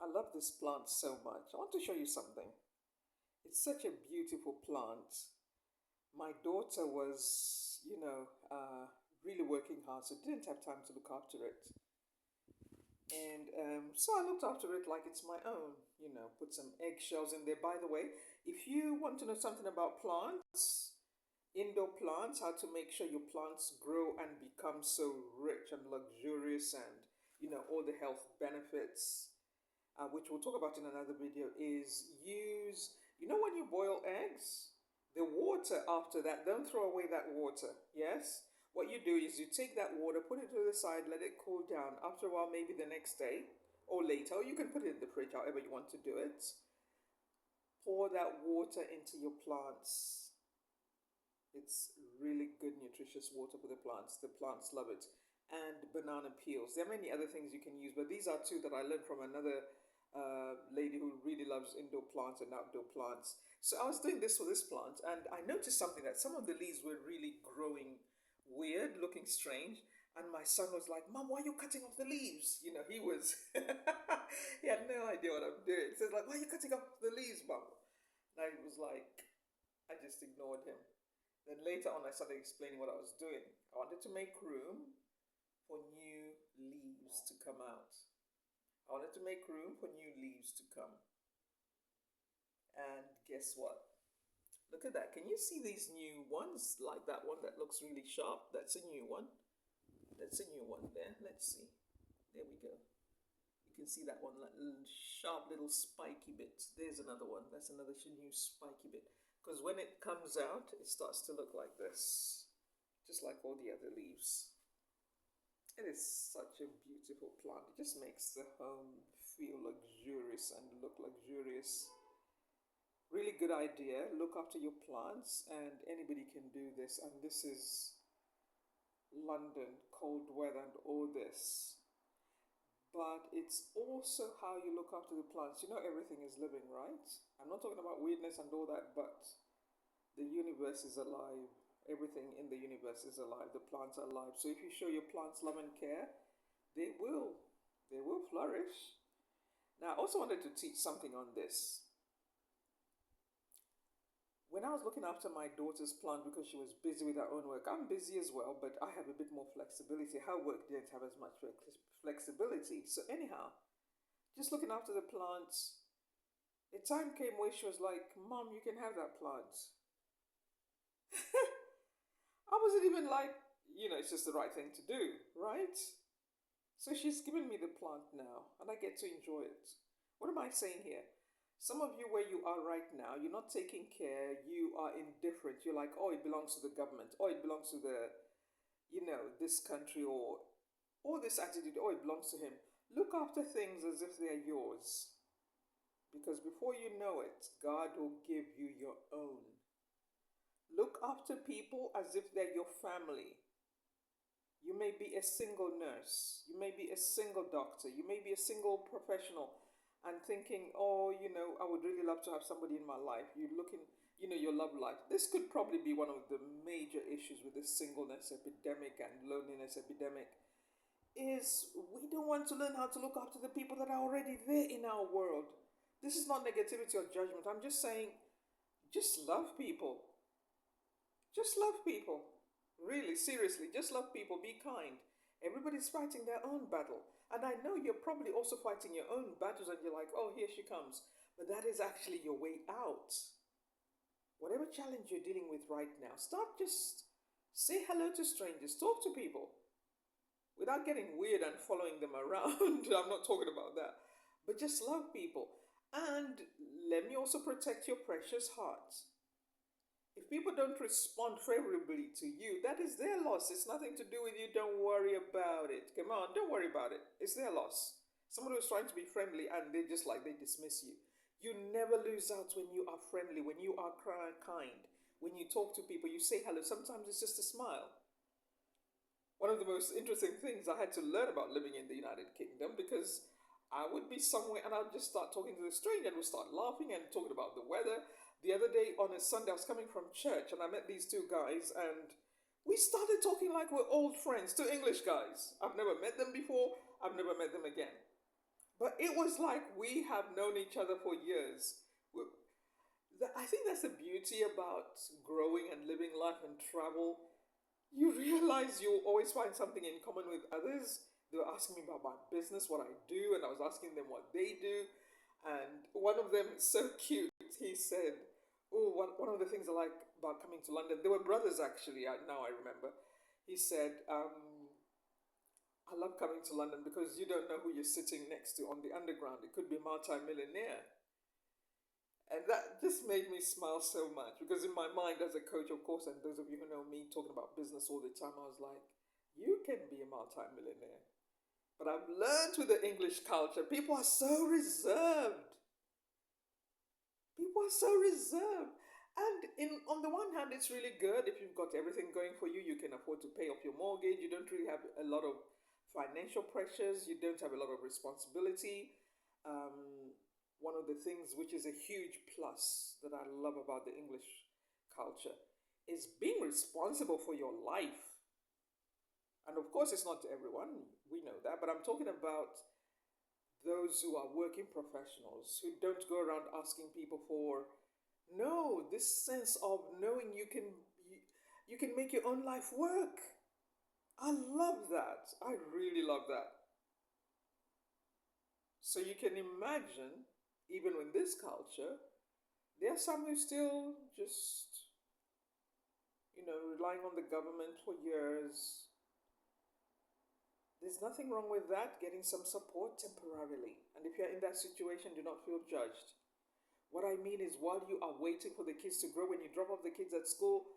I love this plant so much. I want to show you something. It's such a beautiful plant. My daughter was, really working hard, so didn't have time to look after it. And so I looked after it like it's my own, put some eggshells in there. By the way, if you want to know something about plants, indoor plants, how to make sure your plants grow and become so rich and luxurious and, all the health benefits, which we'll talk about in another video, is use, when you boil eggs, the water after that, don't throw away that water, yes? What you do is you take that water, put it to the side, let it cool down. After a while, maybe the next day or later, you can put it in the fridge, however you want to do it. Pour that water into your plants. It's really good, nutritious water for the plants. The plants love it. And banana peels. There are many other things you can use, but these are two that I learned from another lady who really loves indoor plants and outdoor plants. So I was doing this for this plant, and I noticed something that some of the leaves were really growing weird, looking strange. And my son was like, "Mom, why are you cutting off the leaves?" He was, he had no idea what I'm doing. So he's like, "Why are you cutting off the leaves, Mom?" And I was like, I just ignored him. Then later on, I started explaining what I was doing. I wanted to make room for new leaves to come out. I wanted to make room for new leaves to come. And guess what? Look at that. Can you see these new ones? Like that one that looks really sharp? That's a new one. That's a new one there. Let's see. There we go. You can see that one, like sharp little spiky bit. There's another one. That's another new spiky bit. Because when it comes out, it starts to look like this. Just like all the other leaves. It is such a beautiful plant. It just makes the home feel luxurious and look luxurious. Really good idea. Look after your plants, and anybody can do this. And this is London, cold weather, and all this. But it's also how you look after the plants. Everything is living, right? I'm not talking about weirdness and all that, but the universe is alive. Everything in the universe is alive. The plants are alive. So if you show your plants love and care, they will. They will flourish. Now, I also wanted to teach something on this. When I was looking after my daughter's plant because she was busy with her own work, I'm busy as well, but I have a bit more flexibility. Her work didn't have as much flexibility. So, anyhow, just looking after the plants, a time came where she was like, "Mom, you can have that plant." I wasn't even like, it's just the right thing to do, right? So she's given me the plant now, and I get to enjoy it. What am I saying here? Some of you, where you are right now, you're not taking care, you are indifferent. You're like, "Oh, it belongs to the government, or it belongs to this country, or this attitude, or it belongs to him." Look after things as if they're yours. Because before you know it, God will give you your own. Look after people as if they're your family. You may be a single nurse, you may be a single doctor, you may be a single professional and thinking, "Oh, I would really love to have somebody in my life." You're looking, your love life. This could probably be one of the major issues with this singleness epidemic and loneliness epidemic is we don't want to learn how to look after the people that are already there in our world. This is not negativity or judgment. I'm just saying, just love people. Just love people. Really, seriously, just love people. Be kind. Everybody's fighting their own battle. And I know you're probably also fighting your own battles and you're like, "Oh, here she comes." But that is actually your way out. Whatever challenge you're dealing with right now, start just say hello to strangers, talk to people without getting weird and following them around. I'm not talking about that. But just love people. And let me also protect your precious heart. If people don't respond favorably to you, that is their loss. It's nothing to do with you. Don't worry about it. Come on, don't worry about it. It's their loss. Somebody who's trying to be friendly and they dismiss you. You never lose out when you are friendly, when you are kind, when you talk to people, you say hello. Sometimes it's just a smile. One of the most interesting things I had to learn about living in the United Kingdom, because I would be somewhere and I'd just start talking to the stranger and we'd start laughing and talking about the weather. The other day on a Sunday, I was coming from church and I met these two guys and we started talking like we're old friends, two English guys. I've never met them before, I've never met them again. But it was like we have known each other for years. I think that's the beauty about growing and living life and travel. You realize you always find something in common with others. They were asking me about my business, what I do, and I was asking them what they do. And one of them is so cute. He said, "Oh, one of the things I like about coming to London, they were brothers actually. Now I remember." He said, "I love coming to London because you don't know who you're sitting next to on the underground. It could be a multi-millionaire." And that just made me smile so much because in my mind as a coach, of course, and those of you who know me talking about business all the time, I was like, you can be a multi-millionaire. But I've learned with the English culture, people are so reserved. People are so reserved. And on the one hand, it's really good if you've got everything going for you. You can afford to pay off your mortgage. You don't really have a lot of financial pressures. You don't have a lot of responsibility. One of the things which is a huge plus that I love about the English culture is being responsible for your life. And of course, it's not to everyone. We know that. But I'm talking about those who are working professionals who don't go around asking people for no this sense of knowing you can make your own life work. I love that. I really love that. So you can imagine, even in this culture, there are some who still just, relying on the government for years. There's nothing wrong with that, getting some support temporarily. And if you're in that situation, do not feel judged. What I mean is, while you are waiting for the kids to grow, when you drop off the kids at school,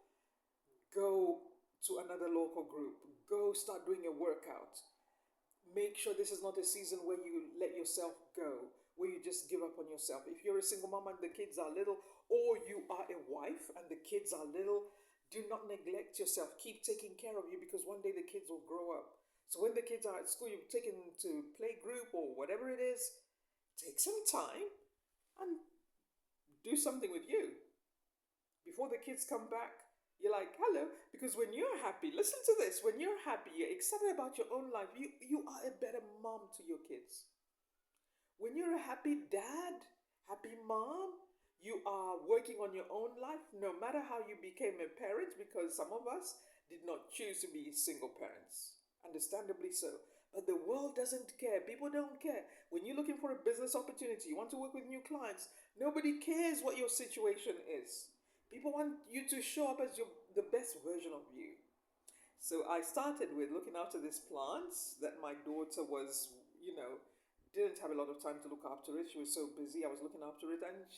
go to another local group. Go start doing a workout. Make sure this is not a season where you let yourself go, where you just give up on yourself. If you're a single mom and the kids are little, or you are a wife and the kids are little, do not neglect yourself. Keep taking care of you because one day the kids will grow up. So when the kids are at school, you've taken them to play group or whatever it is, take some time and do something with you. Before the kids come back, you're like, hello. Because when you're happy, listen to this, when you're happy, you're excited about your own life, you are a better mom to your kids. When you're a happy dad, happy mom, you are working on your own life, no matter how you became a parent, because some of us did not choose to be single parents. Understandably so. But the world doesn't care. People don't care. When you're looking for a business opportunity, you want to work with new clients, nobody cares what your situation is. People want you to show up as the best version of you. So I started with looking after these plants that my daughter was, didn't have a lot of time to look after it. She was so busy. I was looking after it, and